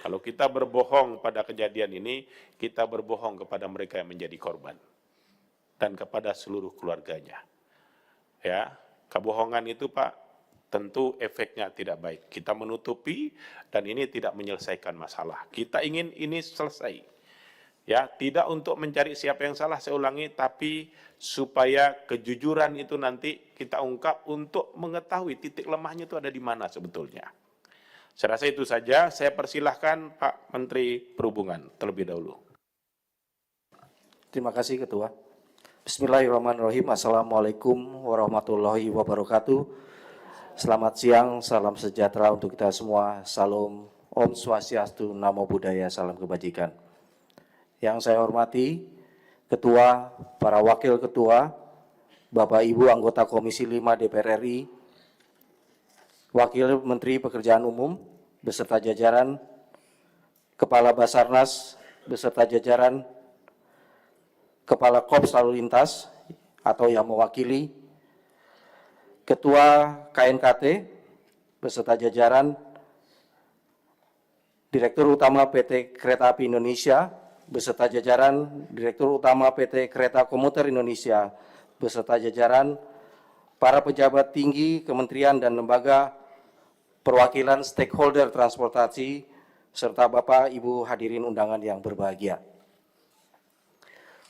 Kalau kita berbohong pada kejadian ini, kita berbohong kepada mereka yang menjadi korban dan kepada seluruh keluarganya. Ya, kebohongan itu Pak, tentu efeknya tidak baik. Kita menutupi dan ini tidak menyelesaikan masalah. Kita ingin ini selesai. Ya, tidak untuk mencari siapa yang salah, saya ulangi, tapi supaya kejujuran itu nanti kita ungkap untuk mengetahui titik lemahnya itu ada di mana sebetulnya. Saya rasa itu saja, saya persilahkan Pak Menteri Perhubungan terlebih dahulu. Terima kasih Ketua. Bismillahirrahmanirrahim. Assalamualaikum warahmatullahi wabarakatuh. Selamat siang, salam sejahtera untuk kita semua. Salam Om Swastiastu, Namo Buddhaya, salam kebajikan. Yang saya hormati Ketua, para Wakil Ketua, Bapak Ibu anggota Komisi 5 DPR RI, Wakil Menteri Pekerjaan Umum beserta jajaran, Kepala Basarnas beserta jajaran, Kepala Korps Lalu Lintas atau yang mewakili, Ketua KNKT beserta jajaran, Direktur Utama PT Kereta Api Indonesia beserta jajaran, Direktur Utama PT Kereta Komuter Indonesia beserta jajaran, para pejabat tinggi kementerian dan lembaga, perwakilan stakeholder transportasi, serta Bapak Ibu hadirin undangan yang berbahagia.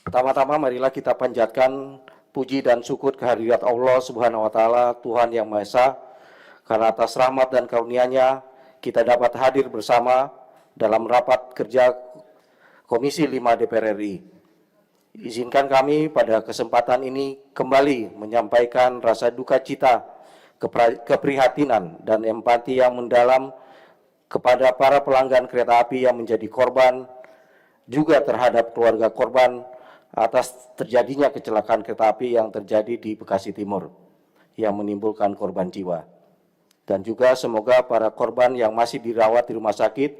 Pertama-tama marilah kita panjatkan puji dan syukur kehadirat Allah Subhanahu wa Ta'ala, Tuhan Yang Maha Esa, karena atas rahmat dan karunia-Nya kita dapat hadir bersama dalam rapat kerja Komisi 5 DPR RI. Izinkan kami pada kesempatan ini kembali menyampaikan rasa duka cita, keprihatinan dan empati yang mendalam kepada para pelanggan kereta api yang menjadi korban, juga terhadap keluarga korban atas terjadinya kecelakaan kereta api yang terjadi di Bekasi Timur yang menimbulkan korban jiwa. Dan juga semoga para korban yang masih dirawat di rumah sakit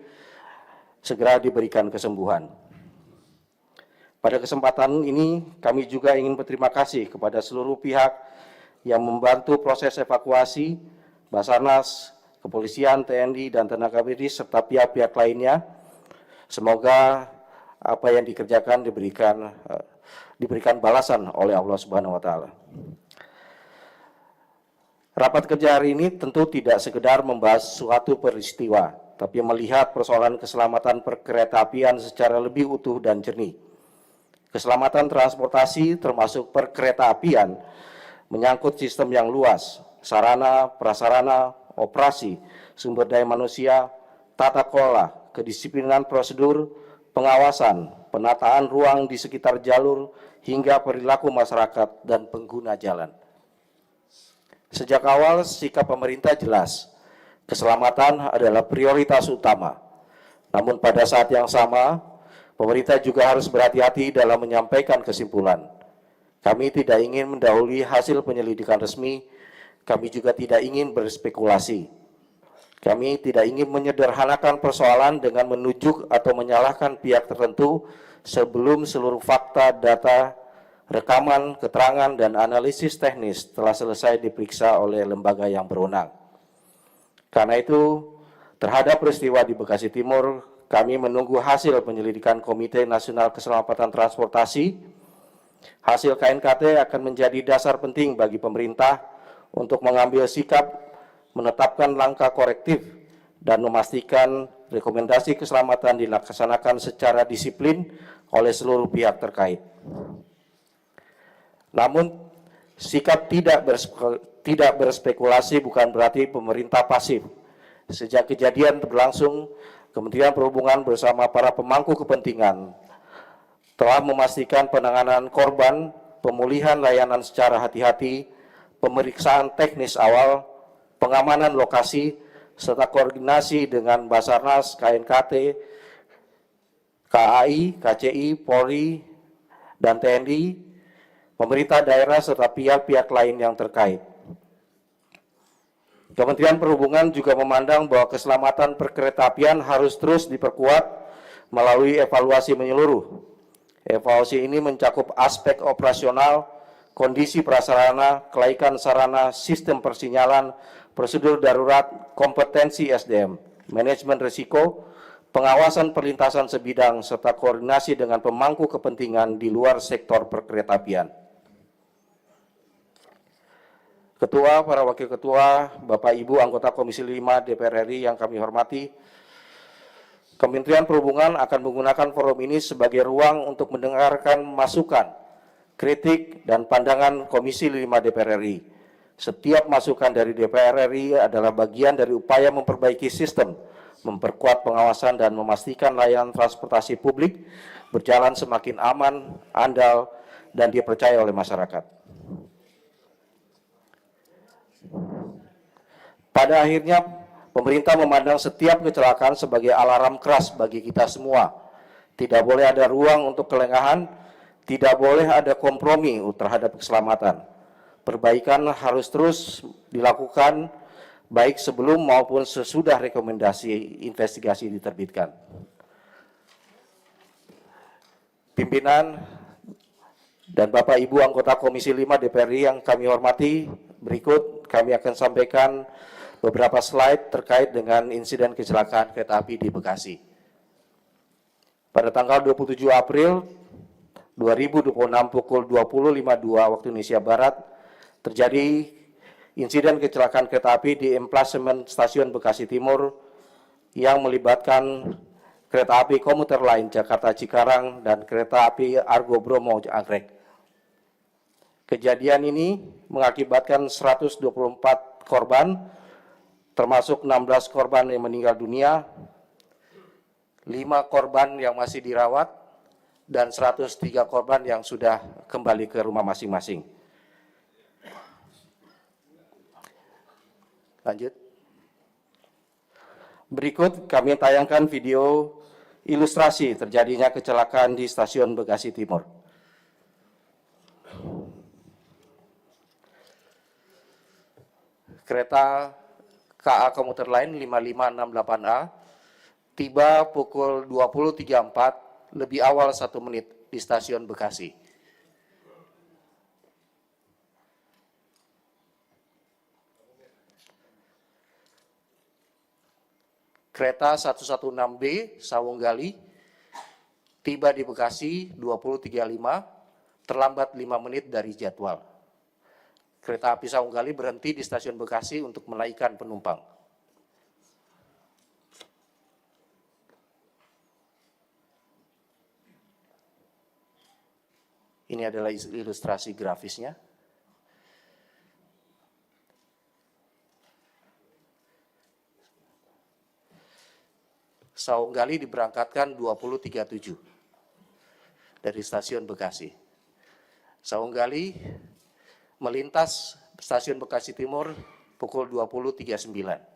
segera diberikan kesembuhan. Pada kesempatan ini kami juga ingin berterima kasih kepada seluruh pihak yang membantu proses evakuasi, Basarnas, Kepolisian, TNI, dan tenaga medis, serta pihak-pihak lainnya. Semoga apa yang dikerjakan diberikan balasan oleh Allah Subhanahu wa Ta'ala. Rapat kerja hari ini tentu tidak sekedar membahas suatu peristiwa, tapi melihat persoalan keselamatan perkeretaapian secara lebih utuh dan jernih. Keselamatan transportasi termasuk perkeretaapian menyangkut sistem yang luas, sarana, prasarana, operasi, sumber daya manusia, tata kelola, kedisiplinan prosedur, pengawasan, penataan ruang di sekitar jalur, hingga perilaku masyarakat dan pengguna jalan. Sejak awal sikap pemerintah jelas, keselamatan adalah prioritas utama. Namun pada saat yang sama, pemerintah juga harus berhati-hati dalam menyampaikan kesimpulan. Kami tidak ingin mendahului hasil penyelidikan resmi, kami juga tidak ingin berspekulasi. Kami tidak ingin menyederhanakan persoalan dengan menunjuk atau menyalahkan pihak tertentu sebelum seluruh fakta, data, rekaman, keterangan, dan analisis teknis telah selesai diperiksa oleh lembaga yang berwenang. Karena itu, terhadap peristiwa di Bekasi Timur, kami menunggu hasil penyelidikan Komite Nasional Keselamatan Transportasi. Hasil KNKT akan menjadi dasar penting bagi pemerintah untuk mengambil sikap, menetapkan langkah korektif, dan memastikan rekomendasi keselamatan dilaksanakan secara disiplin oleh seluruh pihak terkait. Namun, sikap tidak berspekulasi bukan berarti pemerintah pasif. Sejak kejadian berlangsung, Kementerian Perhubungan bersama para pemangku kepentingan telah memastikan penanganan korban, pemulihan layanan secara hati-hati, pemeriksaan teknis awal, pengamanan lokasi, serta koordinasi dengan Basarnas, KNKT, KAI, KCI, Polri, dan TNI, pemerintah daerah, serta pihak-pihak lain yang terkait. Kementerian Perhubungan juga memandang bahwa keselamatan perkeretaapian harus terus diperkuat melalui evaluasi menyeluruh. Evaluasi ini mencakup aspek operasional, kondisi prasarana, kelaikan sarana, sistem persinyalan, prosedur darurat, kompetensi SDM, manajemen risiko, pengawasan perlintasan sebidang, serta koordinasi dengan pemangku kepentingan di luar sektor perkeretaapian. Ketua, para Wakil Ketua, Bapak Ibu anggota Komisi 5 DPR RI yang kami hormati, Kementerian Perhubungan akan menggunakan forum ini sebagai ruang untuk mendengarkan masukan, kritik, dan pandangan Komisi 5 DPR RI. Setiap masukan dari DPR RI adalah bagian dari upaya memperbaiki sistem, memperkuat pengawasan, dan memastikan layanan transportasi publik berjalan semakin aman, andal, dan dipercaya oleh masyarakat. Pada akhirnya, pemerintah memandang setiap kecelakaan sebagai alarm keras bagi kita semua. Tidak boleh ada ruang untuk kelengahan, tidak boleh ada kompromi terhadap keselamatan. Perbaikan harus terus dilakukan, baik sebelum maupun sesudah rekomendasi investigasi diterbitkan. Pimpinan dan Bapak Ibu anggota Komisi 5 DPR RI yang kami hormati, berikut kami akan sampaikan beberapa slide terkait dengan insiden kecelakaan kereta api di Bekasi. Pada tanggal 27 April 2026 pukul 20.52 waktu Indonesia Barat, terjadi insiden kecelakaan kereta api di emplasemen stasiun Bekasi Timur yang melibatkan kereta api komuter lain Jakarta Cikarang dan kereta api Argo Bromo Anggrek. Kejadian ini mengakibatkan 124 korban, termasuk 16 korban yang meninggal dunia, 5 korban yang masih dirawat, dan 103 korban yang sudah kembali ke rumah masing-masing. Lanjut. Berikut kami tayangkan video ilustrasi terjadinya kecelakaan di stasiun Bekasi Timur. Kereta KA komuter lain 5568A tiba pukul 20.34 lebih awal 1 menit di stasiun Bekasi. Kereta 116B Sawunggali tiba di Bekasi 20.35, terlambat 5 menit dari jadwal. Kereta api Sawunggali berhenti di stasiun Bekasi untuk menaikkan penumpang. Ini adalah ilustrasi grafisnya. Sawunggali diberangkatkan 20.37 dari stasiun Bekasi. Sawunggali melintas stasiun Bekasi Timur pukul 20.39.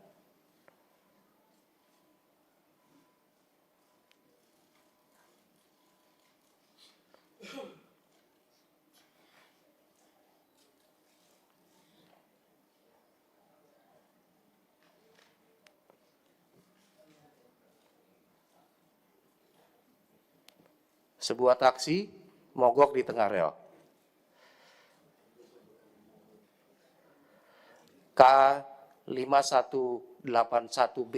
Sebuah taksi mogok di tengah rel. K5181B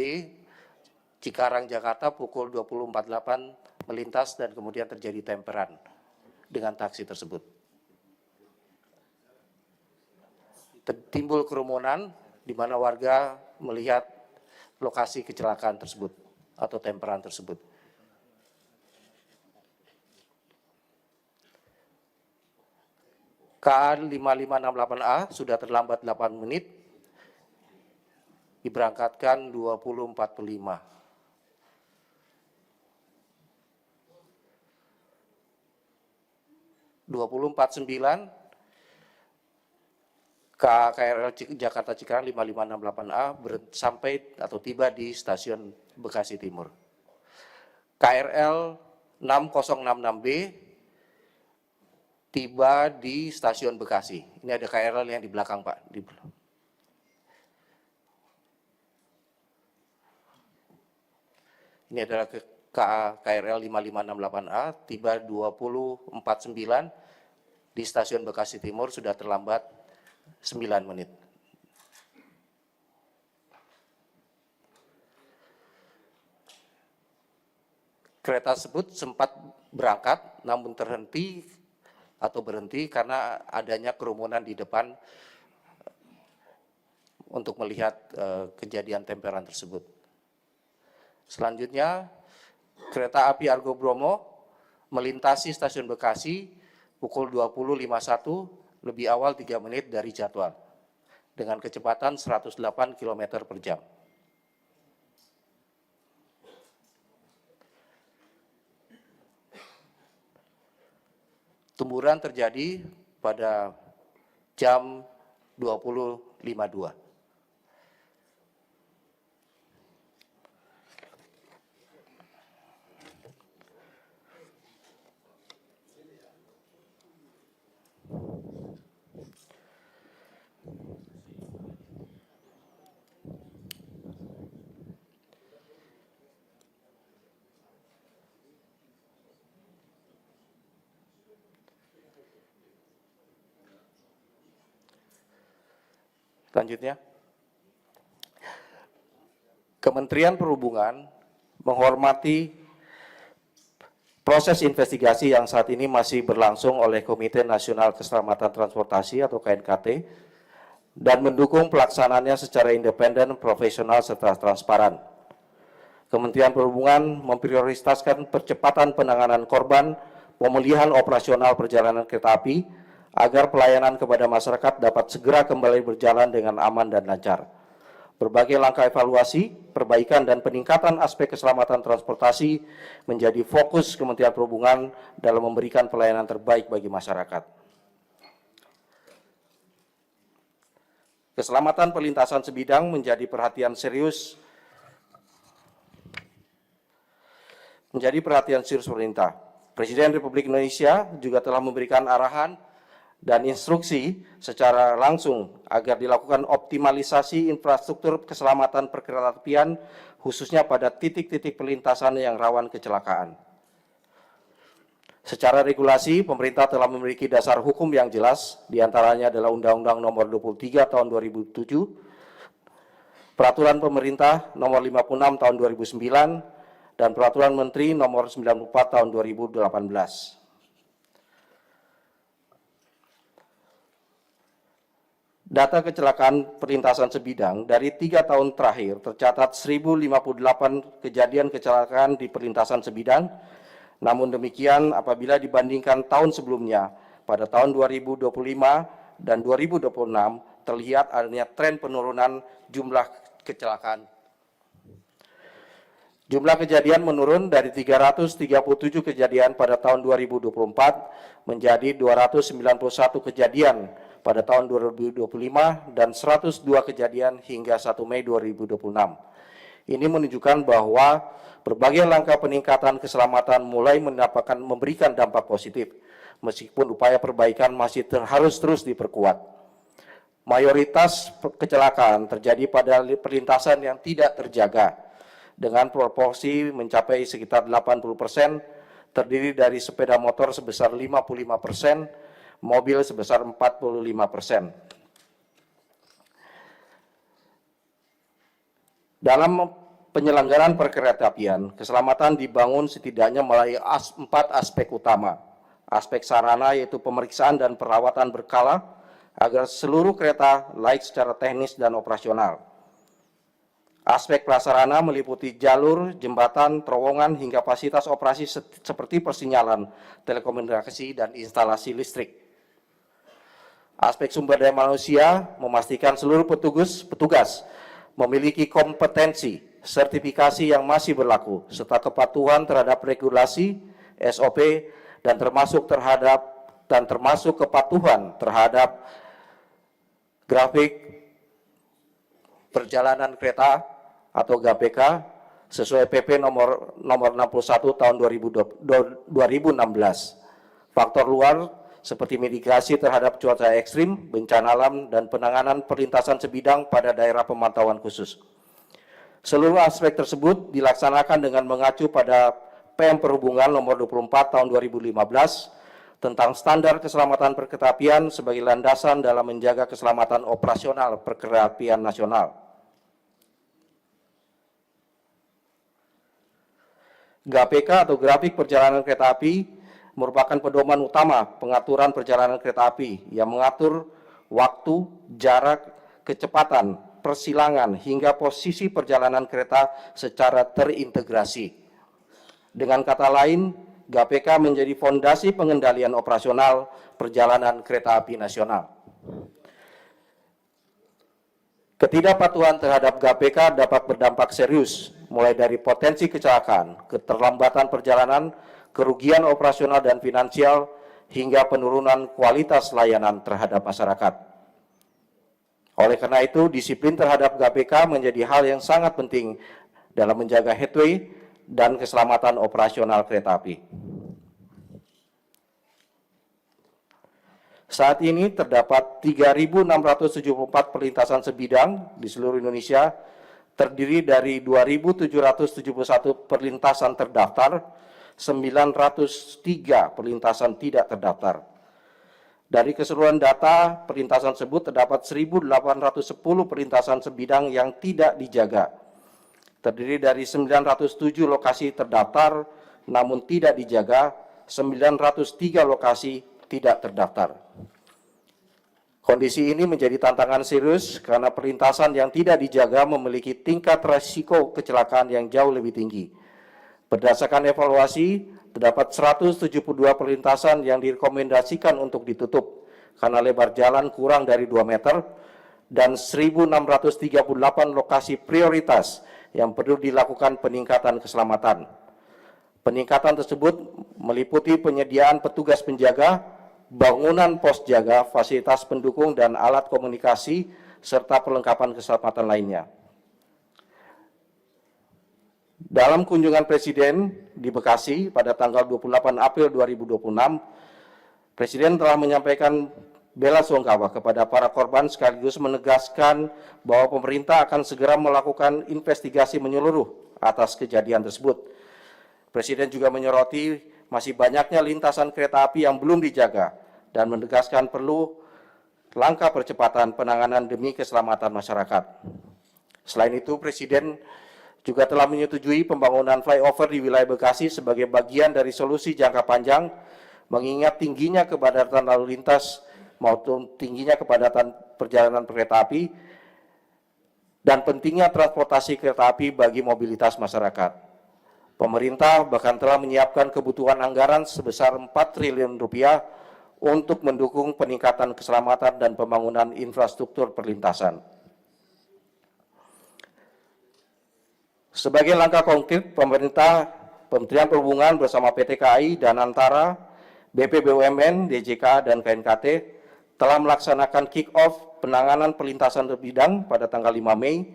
Cikarang Jakarta pukul 20.48 melintas dan kemudian terjadi temperan dengan taksi tersebut. Timbul kerumunan di mana warga melihat lokasi kecelakaan tersebut atau temperan tersebut. KA 5568A sudah terlambat 8 menit, diberangkatkan 20.45. KA KRL Jakarta Cikarang 5568A sampai atau tiba di stasiun Bekasi Timur. KRL 6066B tiba di stasiun Bekasi. Ini ada KRL yang di belakang, Pak. Ini adalah KA KRL 5568A, tiba 20.49 di stasiun Bekasi Timur, sudah terlambat 9 menit. kereta tersebut sempat berangkat namun berhenti karena adanya kerumunan di depan untuk melihat kejadian temperan tersebut. Selanjutnya, kereta api Argo Bromo melintasi stasiun Bekasi pukul 20.51 lebih awal 3 menit dari jadwal dengan kecepatan 108 km per jam. Temburan terjadi pada jam 20.52. Selanjutnya, Kementerian Perhubungan menghormati proses investigasi yang saat ini masih berlangsung oleh Komite Nasional Keselamatan Transportasi atau KNKT dan mendukung pelaksanaannya secara independen, profesional, serta transparan. Kementerian Perhubungan memprioritaskan percepatan penanganan korban, pemulihan operasional perjalanan kereta api, agar pelayanan kepada masyarakat dapat segera kembali berjalan dengan aman dan lancar. Berbagai langkah evaluasi, perbaikan, dan peningkatan aspek keselamatan transportasi menjadi fokus Kementerian Perhubungan dalam memberikan pelayanan terbaik bagi masyarakat. Keselamatan perlintasan sebidang menjadi perhatian serius pemerintah. Presiden Republik Indonesia juga telah memberikan arahan dan instruksi secara langsung agar dilakukan optimalisasi infrastruktur keselamatan perkeretaapian khususnya pada titik-titik perlintasan yang rawan kecelakaan. Secara regulasi, pemerintah telah memiliki dasar hukum yang jelas, diantaranya adalah Undang-Undang Nomor 23 Tahun 2007, Peraturan Pemerintah Nomor 56 Tahun 2009, dan Peraturan Menteri Nomor 94 Tahun 2018. Data kecelakaan perlintasan sebidang dari 3 tahun terakhir tercatat 1058 kejadian kecelakaan di perlintasan sebidang. Namun demikian, apabila dibandingkan tahun sebelumnya, pada tahun 2025 dan 2026 terlihat adanya tren penurunan jumlah kecelakaan. Jumlah kejadian menurun dari 337 kejadian pada tahun 2024 menjadi 291 kejadian pada tahun 2025 dan 102 kejadian hingga 1 Mei 2026. Ini menunjukkan bahwa berbagai langkah peningkatan keselamatan mulai memberikan dampak positif, meskipun upaya perbaikan masih harus terus diperkuat. Mayoritas kecelakaan terjadi pada perlintasan yang tidak terjaga, dengan proporsi mencapai sekitar 80%, terdiri dari sepeda motor sebesar 55%, mobil sebesar 45%. Dalam penyelenggaraan perkeretaapian, keselamatan dibangun setidaknya melalui 4 aspek utama. Aspek sarana yaitu pemeriksaan dan perawatan berkala agar seluruh kereta layak secara teknis dan operasional. Aspek prasarana meliputi jalur, jembatan, terowongan, hingga fasilitas operasi seperti persinyalan, telekomunikasi, dan instalasi listrik. Aspek sumber daya manusia memastikan seluruh petugas memiliki kompetensi, sertifikasi yang masih berlaku, serta kepatuhan terhadap regulasi, SOP, dan termasuk kepatuhan terhadap grafik perjalanan kereta atau GPK sesuai PP nomor 61 tahun 2016. Faktor luar seperti mitigasi terhadap cuaca ekstrim, bencana alam, dan penanganan perlintasan sebidang pada daerah pemantauan khusus. Seluruh aspek tersebut dilaksanakan dengan mengacu pada PM Perhubungan nomor 24 tahun 2015 tentang standar keselamatan perkeretaapian sebagai landasan dalam menjaga keselamatan operasional perkeretaapian nasional. GAPK atau Grafik Perjalanan Kereta Api merupakan pedoman utama pengaturan perjalanan kereta api yang mengatur waktu, jarak, kecepatan, persilangan, hingga posisi perjalanan kereta secara terintegrasi. Dengan kata lain, GAPK menjadi fondasi pengendalian operasional perjalanan kereta api nasional. Ketidakpatuhan terhadap GAPK dapat berdampak serius, mulai dari potensi kecelakaan, keterlambatan perjalanan, kerugian operasional dan finansial, hingga penurunan kualitas layanan terhadap masyarakat. Oleh karena itu, disiplin terhadap GAPK menjadi hal yang sangat penting dalam menjaga headway dan keselamatan operasional kereta api. Saat ini terdapat 3.674 perlintasan sebidang di seluruh Indonesia, terdiri dari 2.771 perlintasan terdaftar, 903 perlintasan tidak terdaftar. Dari keseluruhan data perlintasan tersebut terdapat 1.810 perlintasan sebidang yang tidak dijaga, terdiri dari 907 lokasi terdaftar namun tidak dijaga, 903 lokasi tidak terdaftar. Kondisi ini menjadi tantangan serius karena perlintasan yang tidak dijaga memiliki tingkat risiko kecelakaan yang jauh lebih tinggi. Berdasarkan evaluasi, terdapat 172 perlintasan yang direkomendasikan untuk ditutup karena lebar jalan kurang dari 2 meter dan 1.638 lokasi prioritas yang perlu dilakukan peningkatan keselamatan. Peningkatan tersebut meliputi penyediaan petugas penjaga, bangunan pos jaga, fasilitas pendukung dan alat komunikasi, serta perlengkapan keselamatan lainnya. Dalam kunjungan Presiden di Bekasi pada tanggal 28 April 2026, Presiden telah menyampaikan bela sungkawa kepada para korban sekaligus menegaskan bahwa pemerintah akan segera melakukan investigasi menyeluruh atas kejadian tersebut. Presiden juga menyoroti masih banyaknya lintasan kereta api yang belum dijaga dan menegaskan perlu langkah percepatan penanganan demi keselamatan masyarakat. Selain itu, Presiden juga telah menyetujui pembangunan flyover di wilayah Bekasi sebagai bagian dari solusi jangka panjang, mengingat tingginya kepadatan lalu lintas maupun tingginya kepadatan perjalanan kereta api dan pentingnya transportasi kereta api bagi mobilitas masyarakat. Pemerintah bahkan telah menyiapkan kebutuhan anggaran sebesar 4 triliun rupiah untuk mendukung peningkatan keselamatan dan pembangunan infrastruktur perlintasan. Sebagai langkah konkret, Kementerian Perhubungan bersama PT KAI dan Antara, BP BUMN, DJK, dan KNKT telah melaksanakan kick-off penanganan perlintasan sebidang pada tanggal 5 Mei.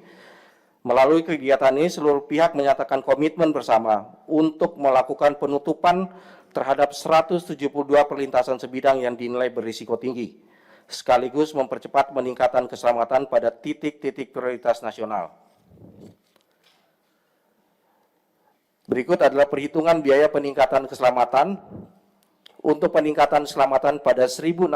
Melalui kegiatan ini, seluruh pihak menyatakan komitmen bersama untuk melakukan penutupan terhadap 172 perlintasan sebidang yang dinilai berisiko tinggi, sekaligus mempercepat peningkatan keselamatan pada titik-titik prioritas nasional. Berikut adalah perhitungan biaya peningkatan keselamatan. Untuk peningkatan keselamatan pada 1.600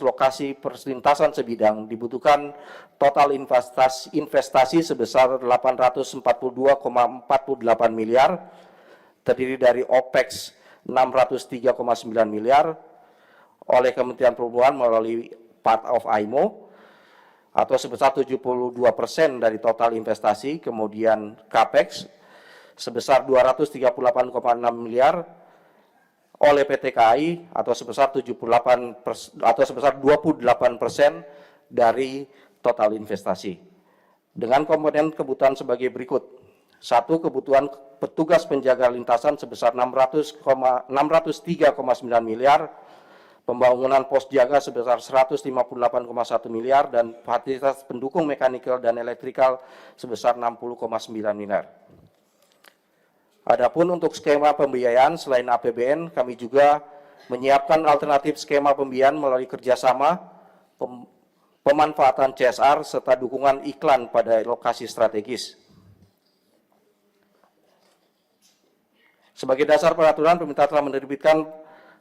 lokasi perlintasan sebidang dibutuhkan total investasi sebesar 842,48 miliar, terdiri dari OPEX 603,9 miliar oleh Kementerian Perhubungan melalui part of AIMO atau sebesar 72% dari total investasi, kemudian CAPEX sebesar 238,6 miliar oleh PT KAI atau sebesar 28% dari total investasi. Dengan komponen kebutuhan sebagai berikut. 1. Kebutuhan petugas penjaga lintasan sebesar 603,9 miliar, pembangunan pos jaga sebesar 158,1 miliar, dan fasilitas pendukung mekanikal dan elektrikal sebesar 60,9 miliar. Adapun untuk skema pembiayaan selain APBN, kami juga menyiapkan alternatif skema pembiayaan melalui kerjasama, pemanfaatan CSR, serta dukungan iklan pada lokasi strategis. Sebagai dasar peraturan, pemerintah telah menerbitkan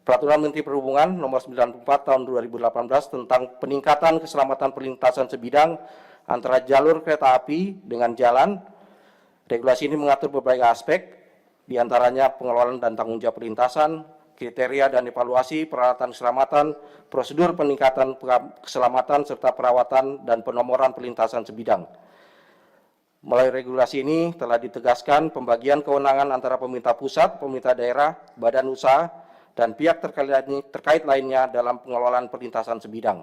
Peraturan Menteri Perhubungan Nomor 94 Tahun 2018 tentang peningkatan keselamatan perlintasan sebidang antara jalur kereta api dengan jalan. Regulasi ini mengatur berbagai aspek, di antaranya pengelolaan dan tanggung jawab perlintasan, kriteria dan evaluasi peralatan keselamatan, prosedur peningkatan keselamatan, serta perawatan dan penomoran perlintasan sebidang. Melalui regulasi ini telah ditegaskan pembagian kewenangan antara pemerintah pusat, pemerintah daerah, badan usaha, dan pihak terkait lainnya dalam pengelolaan perlintasan sebidang.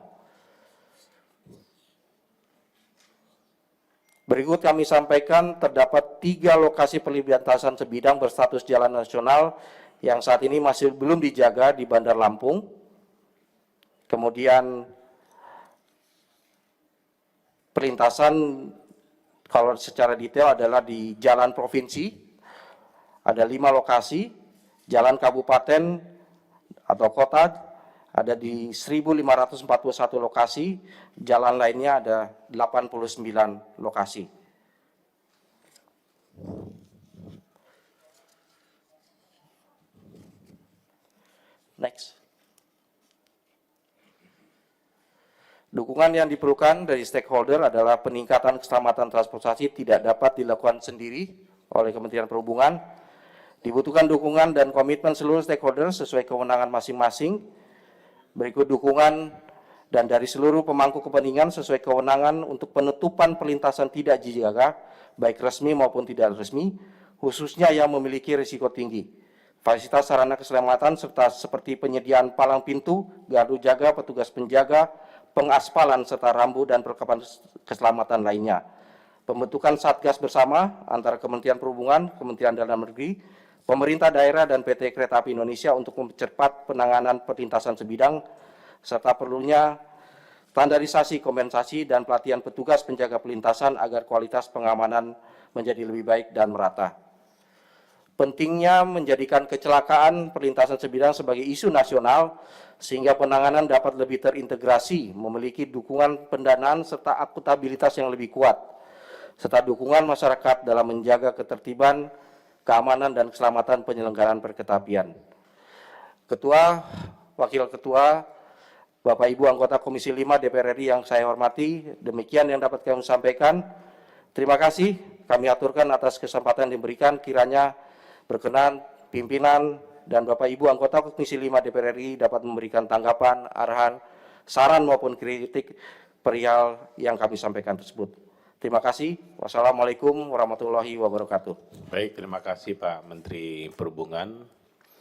Berikut kami sampaikan terdapat 3 lokasi perlintasan sebidang berstatus jalan nasional yang saat ini masih belum dijaga di Bandar Lampung. Kemudian perlintasan kalau secara detail adalah di jalan provinsi, ada 5 lokasi, jalan kabupaten atau kota ada di 1.541 lokasi, jalan lainnya ada 89 lokasi. Next. Dukungan yang diperlukan dari stakeholder adalah peningkatan keselamatan transportasi tidak dapat dilakukan sendiri oleh Kementerian Perhubungan. Dibutuhkan dukungan dan komitmen seluruh stakeholder sesuai kewenangan masing-masing. Berikut dukungan dan dari seluruh pemangku kepentingan sesuai kewenangan untuk penutupan perlintasan tidak dijaga, baik resmi maupun tidak resmi, khususnya yang memiliki risiko tinggi. Fasilitas sarana keselamatan serta seperti penyediaan palang pintu, gardu jaga, petugas penjaga, pengaspalan serta rambu dan perlengkapan keselamatan lainnya. Pembentukan Satgas bersama antara Kementerian Perhubungan, Kementerian Dalam Negeri, pemerintah daerah dan PT Kereta Api Indonesia untuk mempercepat penanganan perlintasan sebidang, serta perlunya standarisasi, kompensasi, dan pelatihan petugas penjaga perlintasan agar kualitas pengamanan menjadi lebih baik dan merata. Pentingnya menjadikan kecelakaan perlintasan sebidang sebagai isu nasional sehingga penanganan dapat lebih terintegrasi, memiliki dukungan pendanaan serta akuntabilitas yang lebih kuat, serta dukungan masyarakat dalam menjaga ketertiban, keamanan, dan keselamatan penyelenggaraan perkeretapian. Ketua, Wakil Ketua, Bapak Ibu anggota Komisi 5 DPR RI yang saya hormati, demikian yang dapat kami sampaikan. Terima kasih kami aturkan atas kesempatan yang diberikan, kiranya berkenan pimpinan dan Bapak Ibu anggota Komisi 5 DPR RI dapat memberikan tanggapan, arahan, saran maupun kritik perihal yang kami sampaikan tersebut. Terima kasih. Wassalamualaikum warahmatullahi wabarakatuh. Baik, terima kasih Pak Menteri Perhubungan.